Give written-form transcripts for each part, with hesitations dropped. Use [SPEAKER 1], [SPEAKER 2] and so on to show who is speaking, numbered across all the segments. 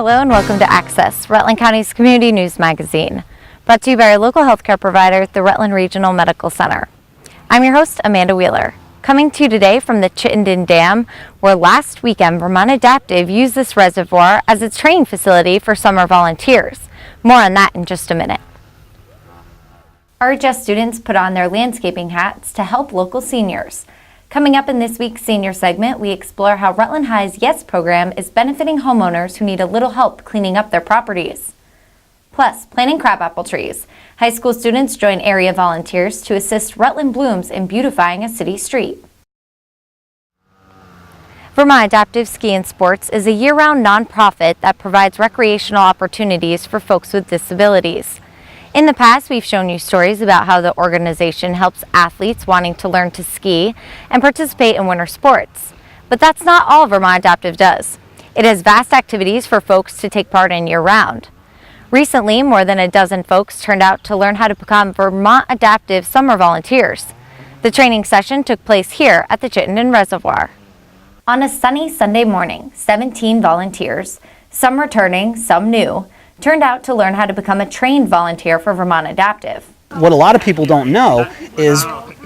[SPEAKER 1] Hello and welcome to Access, Rutland County's community news magazine, brought to you by our local healthcare provider, the Rutland Regional Medical Center. I'm your host, Amanda Wheeler, coming to you today from the Chittenden Dam, where last weekend Vermont Adaptive used this reservoir as its training facility for summer volunteers. More on that in just a minute. RHS students put on their landscaping hats to help local seniors. Coming up in this week's senior segment, we explore how Rutland High's YES program is benefiting homeowners who need a little help cleaning up their properties. Plus, planting crabapple trees. High school students join area volunteers to assist Rutland Blooms in beautifying a city street. Vermont Adaptive Ski and Sports is a year-round nonprofit that provides recreational opportunities for folks with disabilities. In the past, we've shown you stories about how the organization helps athletes wanting to learn to ski and participate in winter sports. But that's not all Vermont Adaptive does. It has vast activities for folks to take part in year-round. Recently, more than a dozen folks turned out to learn how to become Vermont Adaptive summer volunteers. The training session took place here at the Chittenden Reservoir. On a sunny Sunday morning, 17 volunteers, some returning, some new, turned out to learn how to become a trained volunteer for Vermont Adaptive.
[SPEAKER 2] What a lot of people don't know is,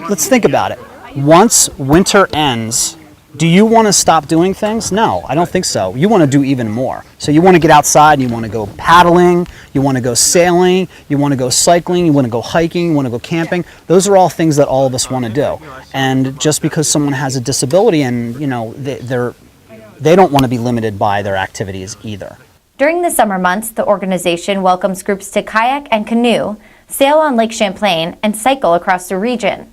[SPEAKER 2] let's think about it. Once winter ends, do you want to stop doing things? No, I don't think so. You want to do even more. So you want to get outside, you want to go paddling, you want to go sailing, you want to go cycling, you want to go hiking, you want to go camping. Those are all things that all of us want to do. And just because someone has a disability and, you know, they don't want to be limited by their activities either.
[SPEAKER 1] During the summer months, the organization welcomes groups to kayak and canoe, sail on Lake Champlain, and cycle across the region.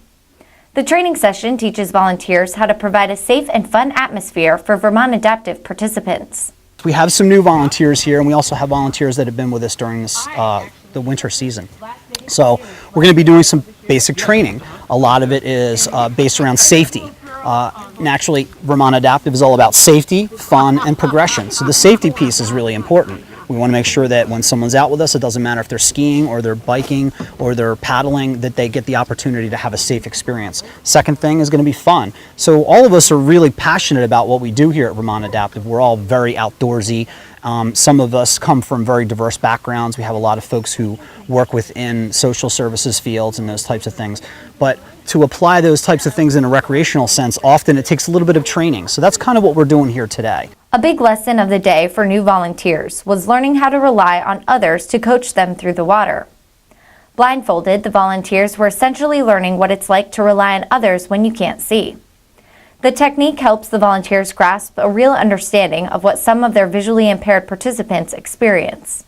[SPEAKER 1] The training session teaches volunteers how to provide a safe and fun atmosphere for Vermont Adaptive participants.
[SPEAKER 2] We have some new volunteers here, and we also have volunteers that have been with us during this, the winter season. So we're going to be doing some basic training. A lot of it is based around safety. Naturally, Vermont Adaptive is all about safety, fun, and progression. So the safety piece is really important. We want to make sure that when someone's out with us, it doesn't matter if they're skiing or they're biking or they're paddling, that they get the opportunity to have a safe experience. Second thing is going to be fun. So all of us are really passionate about what we do here at Vermont Adaptive. We're all very outdoorsy. Some of us come from very diverse backgrounds. We have a lot of folks who work within social services fields and those types of things. But to apply those types of things in a recreational sense, often it takes a little bit of training. So that's kind of what we're doing here today.
[SPEAKER 1] A big lesson of the day for new volunteers was learning how to rely on others to coach them through the water. Blindfolded, the volunteers were essentially learning what it's like to rely on others when you can't see. The technique helps the volunteers grasp a real understanding of what some of their visually impaired participants experience.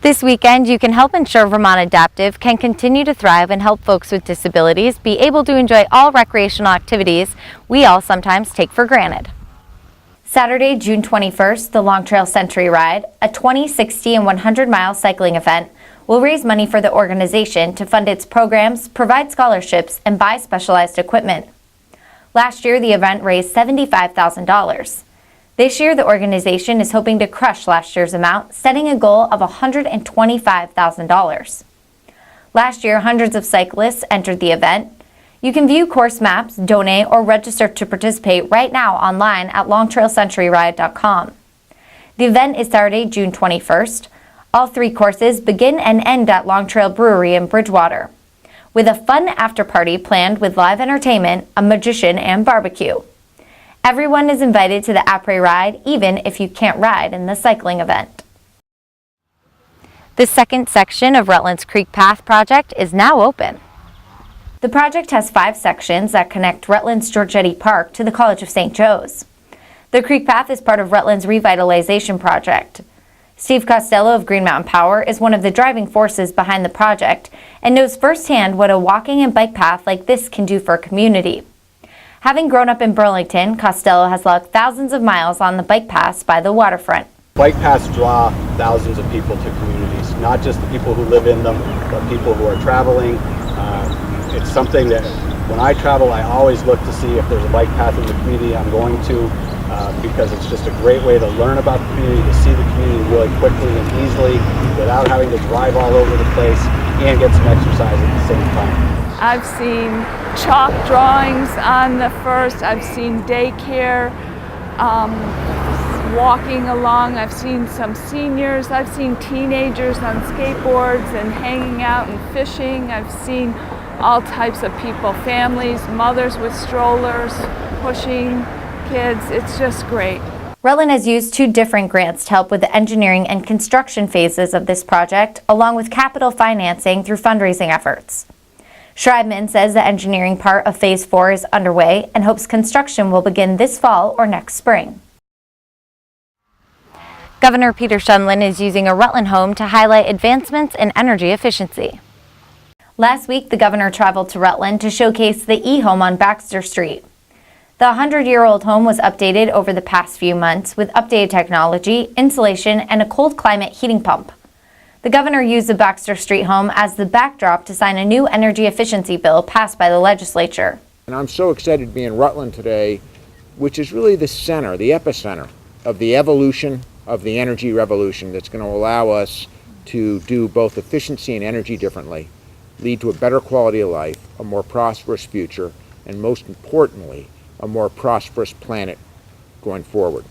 [SPEAKER 1] This weekend, you can help ensure Vermont Adaptive can continue to thrive and help folks with disabilities be able to enjoy all recreational activities we all sometimes take for granted. Saturday, June 21st, the Long Trail Century Ride, a 20, 60, and 100-mile cycling event, will raise money for the organization to fund its programs, provide scholarships, and buy specialized equipment. Last year, the event raised $75,000. This year, the organization is hoping to crush last year's amount, setting a goal of $125,000. Last year, hundreds of cyclists entered the event. You can view course maps, donate, or register to participate right now online at longtrailcenturyride.com. The event is Saturday, June 21st. All 3 courses begin and end at Long Trail Brewery in Bridgewater, with a fun after-party planned with live entertainment, a magician, and barbecue. Everyone is invited to the après ride, even if you can't ride in the cycling event. The second section of Rutland's Creek Path project is now open. The project has 5 sections that connect Rutland's Georgetti Park to the College of St. Joe's. The Creek Path is part of Rutland's revitalization project. Steve Costello of Green Mountain Power is one of the driving forces behind the project and knows firsthand what a walking and bike path like this can do for a community. Having grown up in Burlington, Costello has logged thousands of miles on the bike paths by the waterfront.
[SPEAKER 3] Bike paths draw thousands of people to communities, not just the people who live in them, but people who are traveling. It's something that when I travel, I always look to see if there's a bike path in the community I'm going to, because it's just a great way to learn about the community, to see the community really quickly and easily without having to drive all over the place and get some exercise at the same time.
[SPEAKER 4] I've seen chalk drawings on the first, I've seen daycare, walking along. I've seen some seniors. I've seen teenagers on skateboards and hanging out and fishing. I've seen all types of people, families, mothers with strollers, pushing kids. It's just great.
[SPEAKER 1] Rutland has used 2 different grants to help with the engineering and construction phases of this project, along with capital financing through fundraising efforts. Schreibman says the engineering part of Phase 4 is underway and hopes construction will begin this fall or next spring. Governor Peter Shumlin is using a Rutland home to highlight advancements in energy efficiency. Last week, the governor traveled to Rutland to showcase the E-Home on Baxter Street. The 100-year-old home was updated over the past few months with updated technology, insulation, and a cold climate heating pump. The governor used the Baxter Street home as the backdrop to sign a new energy efficiency bill passed by the legislature.
[SPEAKER 5] And I'm so excited to be in Rutland today, which is really the center, the epicenter of the evolution of the energy revolution that's going to allow us to do both efficiency and energy differently, lead to a better quality of life, a more prosperous future, and most importantly, a more prosperous planet going forward.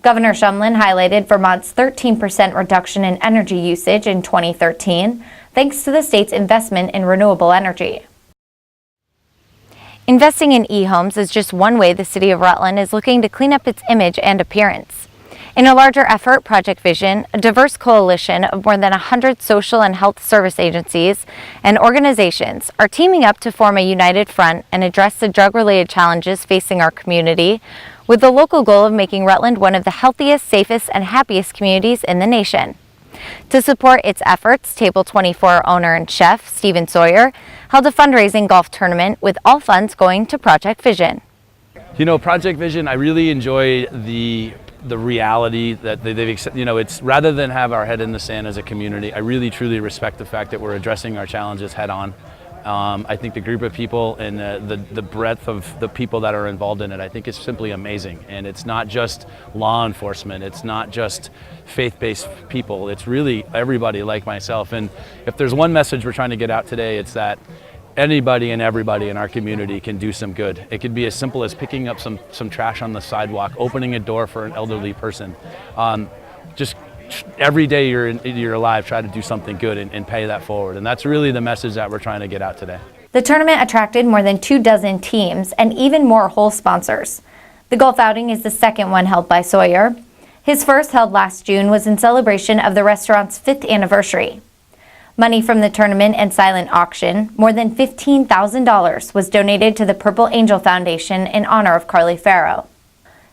[SPEAKER 1] Governor Shumlin highlighted Vermont's 13% reduction in energy usage in 2013, thanks to the state's investment in renewable energy. Investing in e-homes is just one way the city of Rutland is looking to clean up its image and appearance. In a larger effort, Project Vision, a diverse coalition of more than 100 social and health service agencies and organizations, are teaming up to form a united front and address the drug-related challenges facing our community, with the local goal of making Rutland one of the healthiest, safest, and happiest communities in the nation. To support its efforts, Table 24 owner and chef Stephen Sawyer held a fundraising golf tournament with all funds going to Project Vision.
[SPEAKER 6] You know, Project Vision, I really enjoy the reality that they've, you know, it's rather than have our head in the sand as a community, I really truly respect the fact that we're addressing our challenges head on. I think the group of people and the breadth of the people that are involved in it, I think is simply amazing. And it's not just law enforcement, it's not just faith-based people, it's really everybody like myself. And if there's one message we're trying to get out today, it's that anybody and everybody in our community can do some good. It could be as simple as picking up some trash on the sidewalk, opening a door for an elderly person. Just every day you're alive, try to do something good and pay that forward. And that's really the message that we're trying to get out today.
[SPEAKER 1] The tournament attracted more than 24 teams and even more whole sponsors. The golf outing is the second one held by Sawyer. His first, held last June, was in celebration of the restaurant's 5th anniversary. Money from the tournament and silent auction, more than $15,000, was donated to the Purple Angel Foundation in honor of Carly Farrow.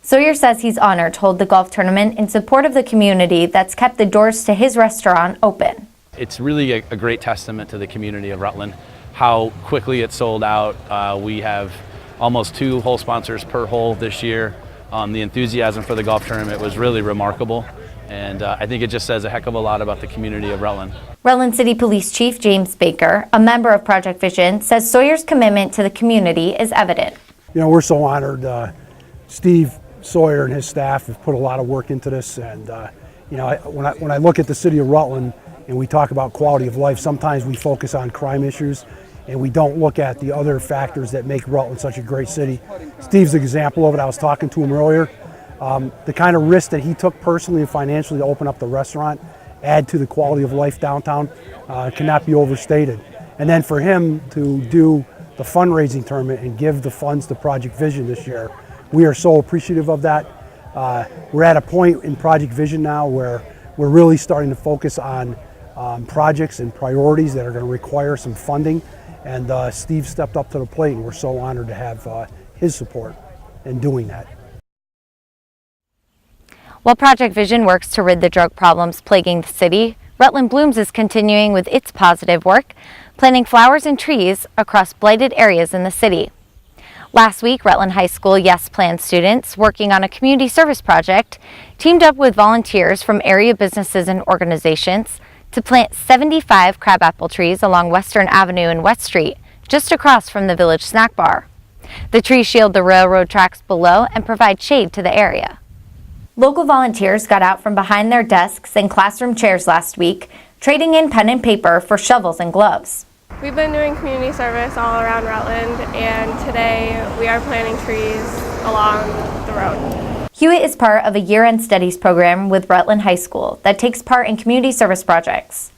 [SPEAKER 1] Sawyer says he's honored to hold the golf tournament in support of the community that's kept the doors to his restaurant open.
[SPEAKER 6] It's really a great testament to the community of Rutland, how quickly it sold out. We have almost 2 hole sponsors per hole this year. The enthusiasm for the golf tournament was really remarkable. And I think it just says a heck of a lot about the community of Rutland.
[SPEAKER 1] Rutland City Police Chief James Baker, a member of Project Vision, says Sawyer's commitment to the community is evident.
[SPEAKER 7] You know, we're so honored. Steve Sawyer and his staff have put a lot of work into this, and you know, when I look at the city of Rutland and we talk about quality of life, sometimes we focus on crime issues and we don't look at the other factors that make Rutland such a great city. Steve's an example of it. I was talking to him earlier. The kind of risk that he took personally and financially to open up the restaurant, add to the quality of life downtown, cannot be overstated. And then for him to do the fundraising tournament and give the funds to Project Vision this year, we are so appreciative of that. We're at a point in Project Vision now where we're really starting to focus on projects and priorities that are going to require some funding. And Steve stepped up to the plate, and we're so honored to have his support in doing that.
[SPEAKER 1] While Project Vision works to rid the drug problems plaguing the city, Rutland Blooms is continuing with its positive work, planting flowers and trees across blighted areas in the city. Last week, Rutland High School Yes Plan students working on a community service project teamed up with volunteers from area businesses and organizations to plant 75 crabapple trees along Western Avenue and West Street, just across from the Village Snack Bar. The trees shield the railroad tracks below and provide shade to the area. Local volunteers got out from behind their desks and classroom chairs last week, trading in pen and paper for shovels and gloves.
[SPEAKER 8] We've been doing community service all around Rutland, and today we are planting trees along the road.
[SPEAKER 1] Hewitt is part of a year-end studies program with Rutland High School that takes part in community service projects.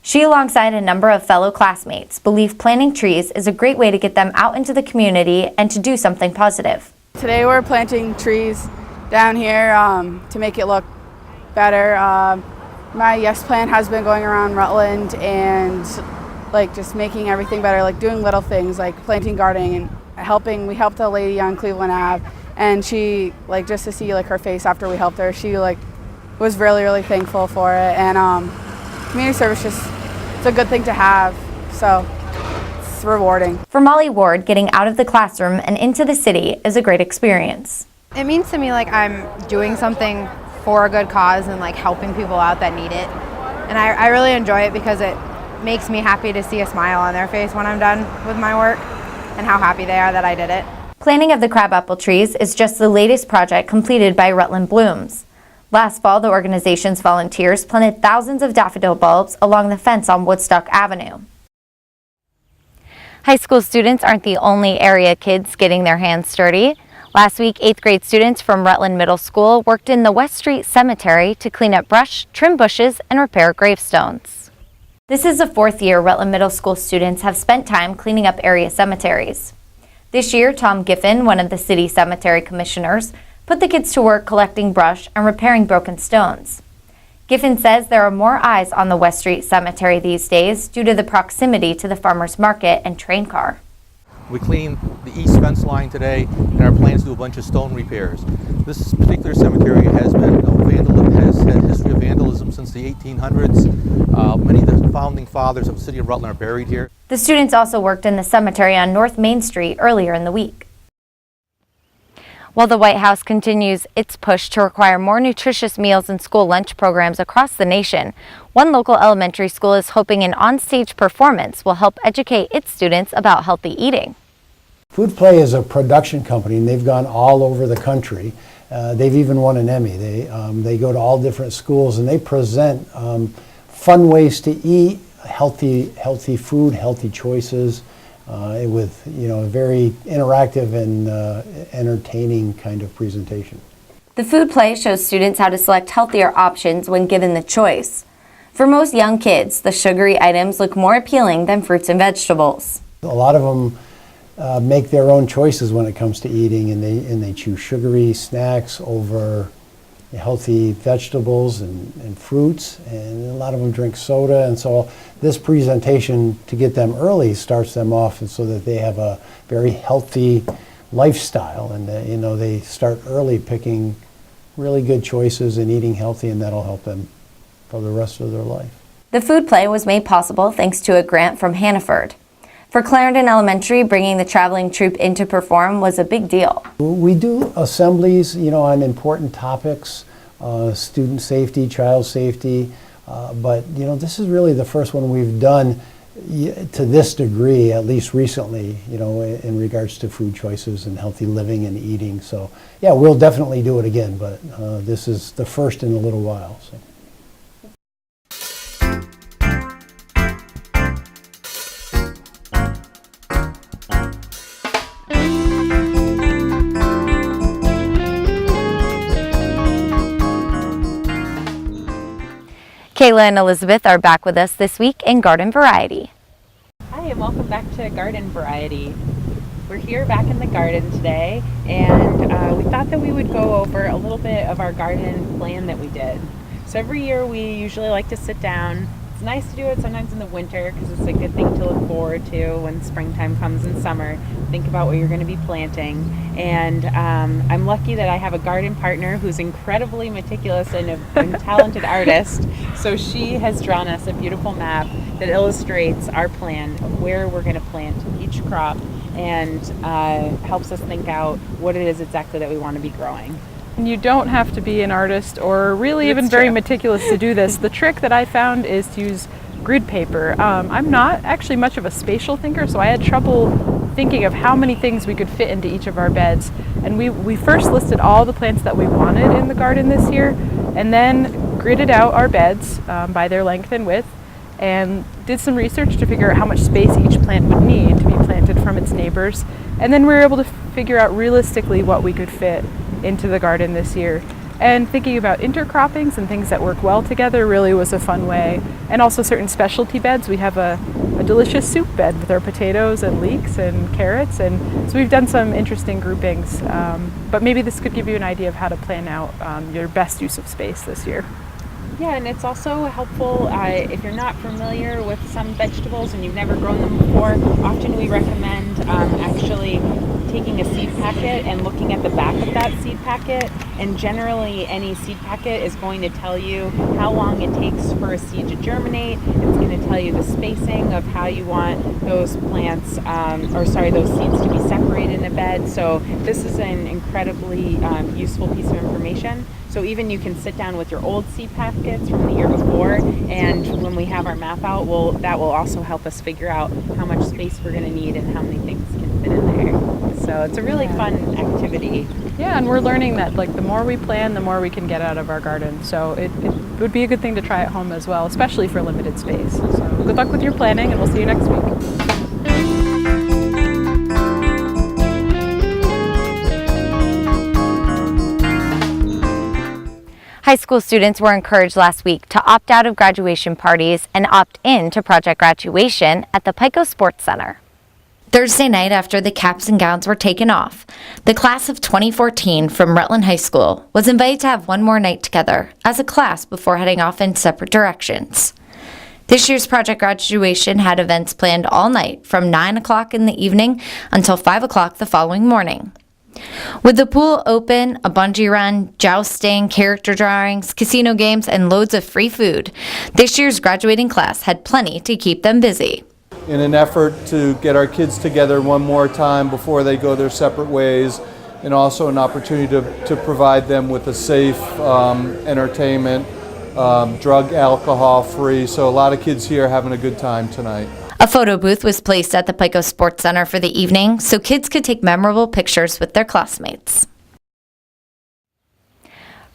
[SPEAKER 1] She, alongside a number of fellow classmates, believe planting trees is a great way to get them out into the community and to do something positive.
[SPEAKER 9] Today we're planting trees down here to make it look better. My Yes Plan has been going around Rutland and just making everything better, doing little things like planting, gardening, and helping. We helped a lady on Cleveland Ave, and she just to see her face after we helped her, she was really thankful for it. And community service it's a good thing to have, so it's rewarding.
[SPEAKER 1] For Molly Ward, getting out of the classroom and into the city is a great experience.
[SPEAKER 10] It means to me I'm doing something for a good cause and helping people out that need it. And I really enjoy it because it makes me happy to see a smile on their face when I'm done with my work and how happy they are that I did it.
[SPEAKER 1] Planting of the crabapple trees is just the latest project completed by Rutland Blooms. Last fall, the organization's volunteers planted thousands of daffodil bulbs along the fence on Woodstock Avenue. High school students aren't the only area kids getting their hands dirty. Last week, 8th grade students from Rutland Middle School worked in the West Street Cemetery to clean up brush, trim bushes, and repair gravestones. This is the 4th year Rutland Middle School students have spent time cleaning up area cemeteries. This year, Tom Giffen, one of the city cemetery commissioners, put the kids to work collecting brush and repairing broken stones. Giffen says there are more eyes on the West Street Cemetery these days due to the proximity to the farmers market and train car.
[SPEAKER 11] We cleaned the east fence line today, and our plans to do a bunch of stone repairs. This particular cemetery has been has had a history of vandalism since the 1800s. Many of the founding fathers of the city of Rutland are buried here.
[SPEAKER 1] The students also worked in the cemetery on North Main Street earlier in the week. While the White House continues its push to require more nutritious meals in school lunch programs across the nation, one local elementary school is hoping an on-stage performance will help educate its students about healthy eating.
[SPEAKER 12] Food Play is a production company, and they've gone all over the country. They've even won an Emmy. They go to all different schools, and they present fun ways to eat, healthy food, healthy choices, with a very interactive and entertaining kind of presentation.
[SPEAKER 1] The Food Play shows students how to select healthier options when given the choice. For most young kids, the sugary items look more appealing than fruits and vegetables.
[SPEAKER 12] A lot of them make their own choices when it comes to eating, and they choose sugary snacks over healthy vegetables and fruits, and a lot of them drink soda. And so this presentation, to get them early, starts them off and so that they have a very healthy lifestyle, and they start early picking really good choices and eating healthy, and that'll help them for the rest of their life.
[SPEAKER 1] The Food Play was made possible thanks to a grant from Hannaford. For Clarendon Elementary, bringing the traveling troupe in to perform was a big deal. We
[SPEAKER 12] do assemblies, on important topics, student safety, child safety, but this is really the first one we've done to this degree, at least recently, in regards to food choices and healthy living and eating. So yeah, we'll definitely do it again, but this is the first in a little while. So.
[SPEAKER 1] Kayla and Elizabeth are back with us this week in Garden Variety.
[SPEAKER 13] Hi, and welcome back to Garden Variety. We're here back in the garden today, and we thought that we would go over a little bit of our garden plan that we did. So every year we usually like to sit down. It's nice to do it sometimes in the winter because it's a good thing to look forward to when springtime comes in summer. Think about what you're going to be planting. And I'm lucky that I have a garden partner who's incredibly meticulous and a talented artist. So she has drawn us a beautiful map that illustrates our plan of where we're going to plant each crop and helps us think out what it is exactly that we want to be growing.
[SPEAKER 4] You don't have to be an artist or really even very meticulous to do this. The trick that I found is to use grid paper. I'm not actually much of a spatial thinker, so I had trouble thinking of how many things we could fit into each of our beds. And we first listed all the plants that we wanted in the garden this year, and then gridded out our beds by their length and width, and did some research to figure out how much space each plant would need to be planted from its neighbors. And then we were able to figure out realistically what we could fit
[SPEAKER 14] into the garden this year. And thinking about intercroppings and things that work well together really was a fun way. And also certain specialty beds. We have a delicious soup bed with our potatoes and leeks and carrots. And so we've done some interesting groupings. But maybe this could give you an idea of how to plan out your best use of space this year.
[SPEAKER 13] Yeah, and it's also helpful if you're not familiar with some vegetables and you've never grown them before. Often we recommend actually taking a seed packet and looking at the back of that seed packet, and generally any seed packet is going to tell you how long it takes for a seed to germinate. It's going to tell you the spacing of how you want those plants, those seeds to be separated in a bed. So this is an incredibly useful piece of information. So even you can sit down with your old seed packets from the year before, and when we have our map out, that will also help us figure out how much space we're going to need and how many things can fit in there. So it's a really fun activity.
[SPEAKER 14] Yeah, and we're learning that the more we plan, the more we can get out of our garden. So it would be a good thing to try at home as well, especially for limited space. So good luck with your planning, and we'll see you next week.
[SPEAKER 1] High school students were encouraged last week to opt out of graduation parties and opt in to Project Graduation at the Pico Sports Center. Thursday night, after the caps and gowns were taken off, the class of 2014 from Rutland High School was invited to have one more night together as a class before heading off in separate directions. This year's Project Graduation had events planned all night from 9 o'clock in the evening until 5 o'clock the following morning. With the pool open, a bungee run, jousting, character drawings, casino games, and loads of free food, this year's graduating class had plenty to keep them busy.
[SPEAKER 15] In an effort to get our kids together one more time before they go their separate ways, and also an opportunity to provide them with a safe entertainment, drug, alcohol free. So a lot of kids here having a good time tonight.
[SPEAKER 1] A photo booth was placed at the Pico Sports Center for the evening so kids could take memorable pictures with their classmates.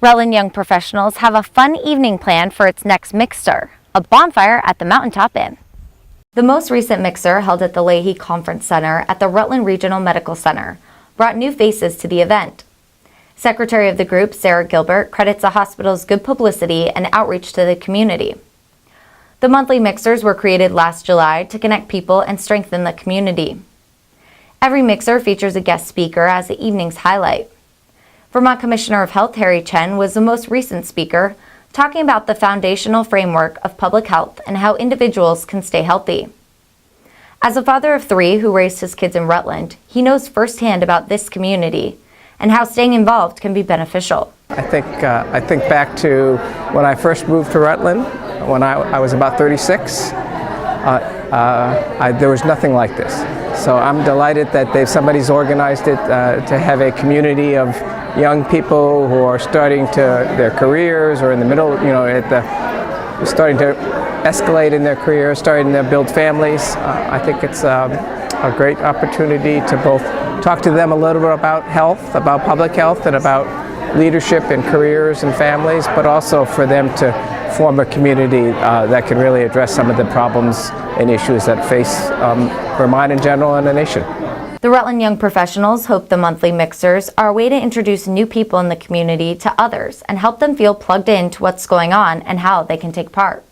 [SPEAKER 1] Rutland Young Professionals have a fun evening planned for its next mixer, a bonfire at the Mountaintop Inn. The most recent mixer, held at the Leahy Conference Center at the Rutland Regional Medical Center, brought new faces to the event. Secretary of the group, Sarah Gilbert, credits the hospital's good publicity and outreach to the community. The monthly mixers were created last July to connect people and strengthen the community. Every mixer features a guest speaker as the evening's highlight. Vermont Commissioner of Health Harry Chen was the most recent speaker, talking about the foundational framework of public health and how individuals can stay healthy. As a father of 3 who raised his kids in Rutland, he knows firsthand about this community and how staying involved can be beneficial.
[SPEAKER 16] I think back to when I first moved to Rutland, when I was about 36. There was nothing like this. So I'm delighted that somebody's organized it to have a community of young people who are starting their careers or in the middle, starting to escalate in their careers, starting to build families. I think it's a great opportunity to both talk to them a little bit about health, about public health, and about leadership and careers and families, but also for them to form a community that can really address some of the problems and issues that face Vermont in general and the nation.
[SPEAKER 1] The Rutland Young Professionals hope the monthly mixers are a way to introduce new people in the community to others and help them feel plugged into what's going on and how they can take part.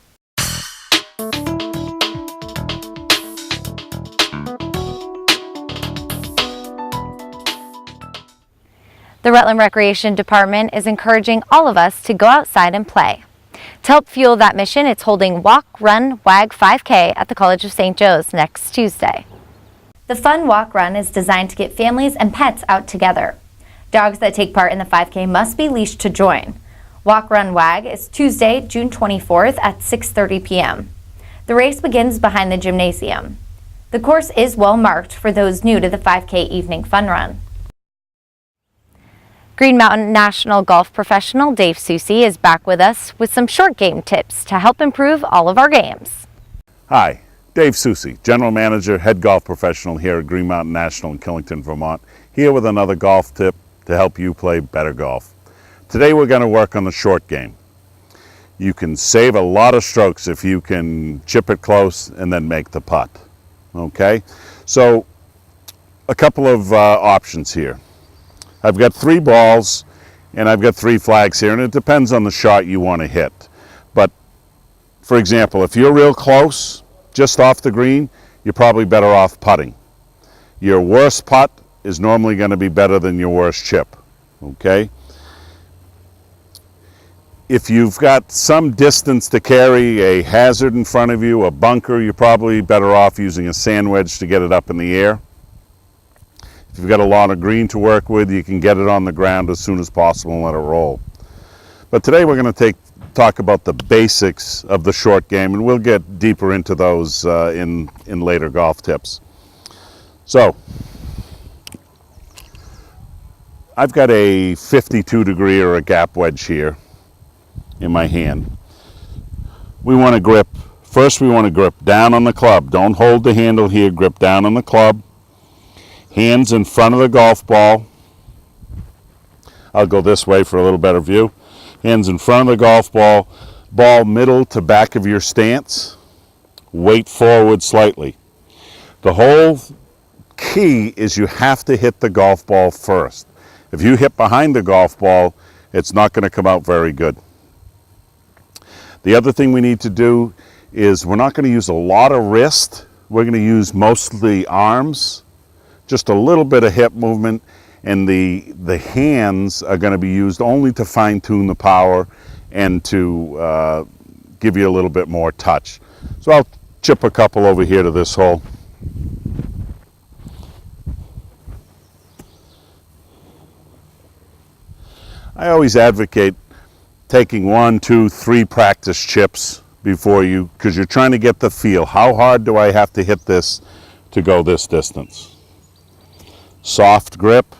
[SPEAKER 1] The Rutland Recreation Department is encouraging all of us to go outside and play. To help fuel that mission, it's holding Walk, Run, Wag 5K at the College of St. Joe's next Tuesday. The fun walk run is designed to get families and pets out together. Dogs that take part in the 5K must be leashed to join. Walk, Run, Wag is Tuesday, June 24th at 6:30 p.m. The race begins behind the gymnasium. The course is well marked for those new to the 5K evening fun run. Green Mountain National golf professional Dave Soucy is back with us with some short game tips to help improve all of our games.
[SPEAKER 17] Hi, Dave Soucy, General Manager, Head Golf Professional here at Green Mountain National in Killington, Vermont, here with another golf tip to help you play better golf. Today we're going to work on the short game. You can save a lot of strokes if you can chip it close and then make the putt. Okay, so a couple of options here. I've got 3 balls And I've got 3 flags here, and it depends on the shot you want to hit. But for example, if you're real close, just off the green, you're probably better off putting. Your worst putt is normally going to be better than your worst chip, okay? If you've got some distance to carry, a hazard in front of you, a bunker, you're probably better off using a sand wedge to get it up in the air. If you've got a lot of green to work with, you can get it on the ground as soon as possible and let it roll. But today we're going to talk about the basics of the short game, and we'll get deeper into those in later golf tips. So, I've got a 52 degree or a gap wedge here in my hand. We want to grip, first we want to grip down on the club. Don't hold the handle here, grip down on the club. Hands in front of the golf ball. I'll go this way for a little better view. Hands in front of the golf ball, ball middle to back of your stance. Weight forward slightly. The whole key is you have to hit the golf ball first. If you hit behind the golf ball, it's not going to come out very good. The other thing we need to do is we're not going to use a lot of wrist. We're going to use mostly arms, just a little bit of hip movement, and the hands are going to be used only to fine-tune the power and to give you a little bit more touch. So I'll chip a couple over here to this hole. I always advocate taking 1, 2, 3 practice chips before you, because you're trying to get the feel. How hard do I have to hit this to go this distance? Soft grip.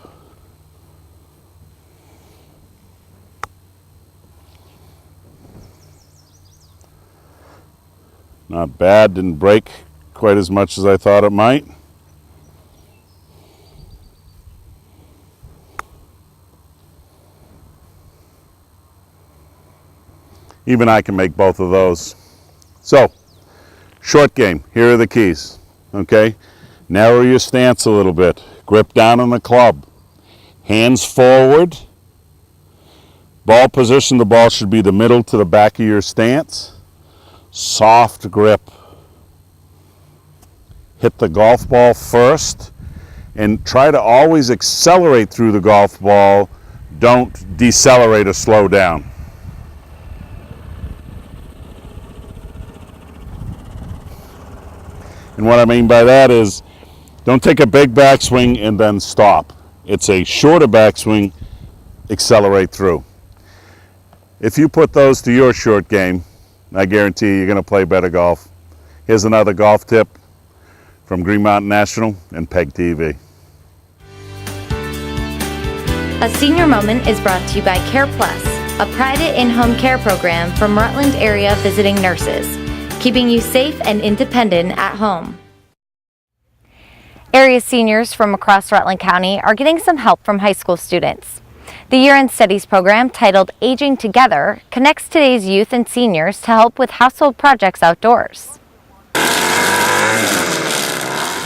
[SPEAKER 17] Not bad, didn't break quite as much as I thought it might. Even I can make both of those. So, short game, here are the keys, okay? Narrow your stance a little bit. Grip down on the club. Hands forward. Ball position, the ball should be the middle to the back of your stance. Soft grip. Hit the golf ball first and try to always accelerate through the golf ball. Don't decelerate or slow down. And what I mean by that is, don't take a big backswing and then stop. It's a shorter backswing, accelerate through. If you put those to your short game, I guarantee you're going to play better golf. Here's another golf tip from Green Mountain National and PEG TV.
[SPEAKER 1] A Senior Moment is brought to you by Care Plus, a private in-home care program from Rutland area visiting nurses, keeping you safe and independent at home. Area seniors from across Rutland County are getting some help from high school students. The year-end studies program, titled Aging Together, connects today's youth and seniors to help with household projects outdoors.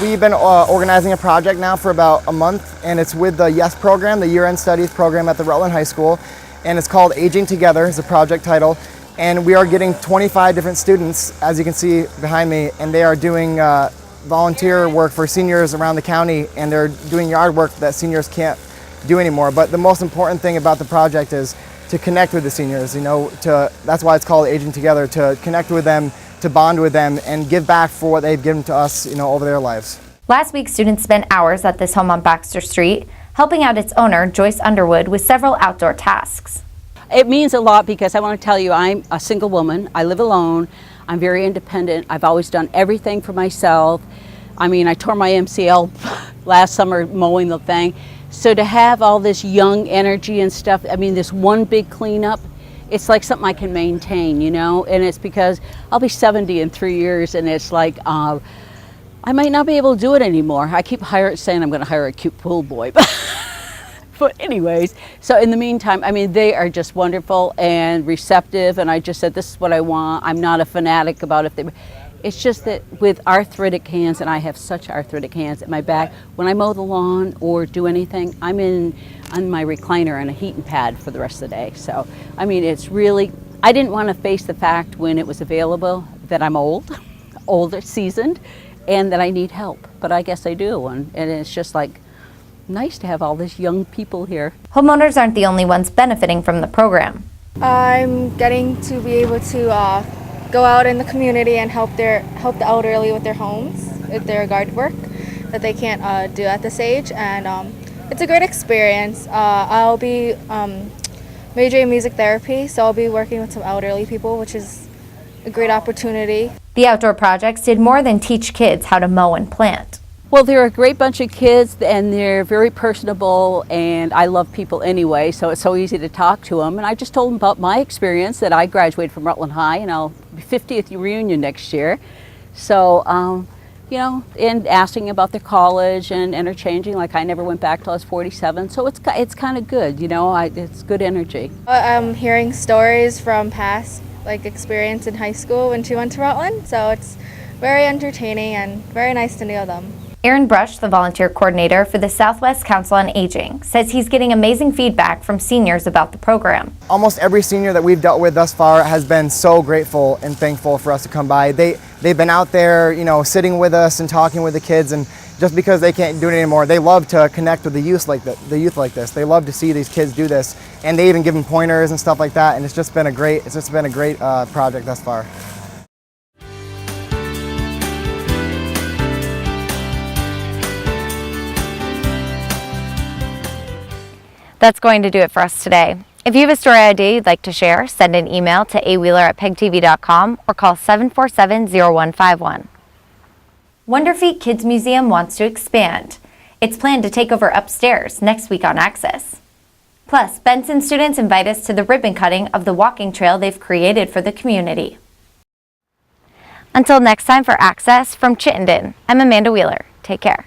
[SPEAKER 18] We've been organizing a project now for about a month, and it's with the YES program, the year-end studies program at the Rutland High School, and it's called Aging Together is the project title. And we are getting 25 different students, as you can see behind me, and they are doing volunteer work for seniors around the county, and they're doing yard work that seniors can't do anymore. But the most important thing about the project is to connect with the seniors, you know, that's why it's called Aging Together, to connect with them, to bond with them, and give back for what they've given to us, you know, over their lives.
[SPEAKER 1] Last week, students spent hours at this home on Baxter Street, helping out its owner, Joyce Underwood, with several outdoor tasks.
[SPEAKER 19] It means a lot because I want to tell you, I'm a single woman. I live alone. I'm very independent. I've always done everything for myself. I mean, I tore my MCL last summer mowing the thing. So to have all this young energy and stuff, I mean, this one big cleanup, it's like something I can maintain, you know? And it's because I'll be 70 in 3 years, and it's like, I might not be able to do it anymore. I keep saying I'm going to hire a cute pool boy. But anyways, so in the meantime, I mean, they are just wonderful and receptive, and I just said, this is what I want. I'm not a fanatic about if they, It's just that with arthritic hands, and I have such arthritic hands at my back, when I mow the lawn or do anything, I'm on my recliner and a heating pad for the rest of the day. So, I mean, it's really, I didn't want to face the fact when it was available that I'm old, older, seasoned, and that I need help. But I guess I do, and it's just like nice to have all these young people here.
[SPEAKER 1] Homeowners aren't the only ones benefiting from the program.
[SPEAKER 8] I'm getting to be able to go out in the community and help the elderly with their homes, with their garden work that they can't do at this age, and it's a great experience. I'll be majoring in music therapy, so I'll be working with some elderly people, which is a great opportunity.
[SPEAKER 1] The outdoor projects did more than teach kids how to mow and plant.
[SPEAKER 19] Well, they're a great bunch of kids, and they're very personable, and I love people anyway, so it's so easy to talk to them. And I just told them about my experience, that I graduated from Rutland High, and I'll be 50th reunion next year. So, you know, and asking about their college and interchanging, like I never went back till I was 47, so it's kind of good, you know, it's good energy.
[SPEAKER 8] I'm hearing stories from past experience in high school when she went to Rutland, so it's very entertaining and very nice to know them.
[SPEAKER 1] Aaron Brush, the volunteer coordinator for the Southwest Council on Aging, says he's getting amazing feedback from seniors about the program.
[SPEAKER 18] Almost every senior that we've dealt with thus far has been so grateful and thankful for us to come by. They've been out there, you know, sitting with us and talking with the kids, and just because they can't do it anymore, they love to connect with the youth like this. They love to see these kids do this, and they even give them pointers and stuff like that. And it's just been a great project thus far.
[SPEAKER 1] That's going to do it for us today. If you have a story idea you'd like to share, send an email to awheeler@pegtv.com or call 747-0151. Wonder Feet Kids Museum wants to expand. It's planned to take over upstairs next week on Access. Plus, Benson students invite us to the ribbon cutting of the walking trail they've created for the community. Until next time for Access from Chittenden, I'm Amanda Wheeler. Take care.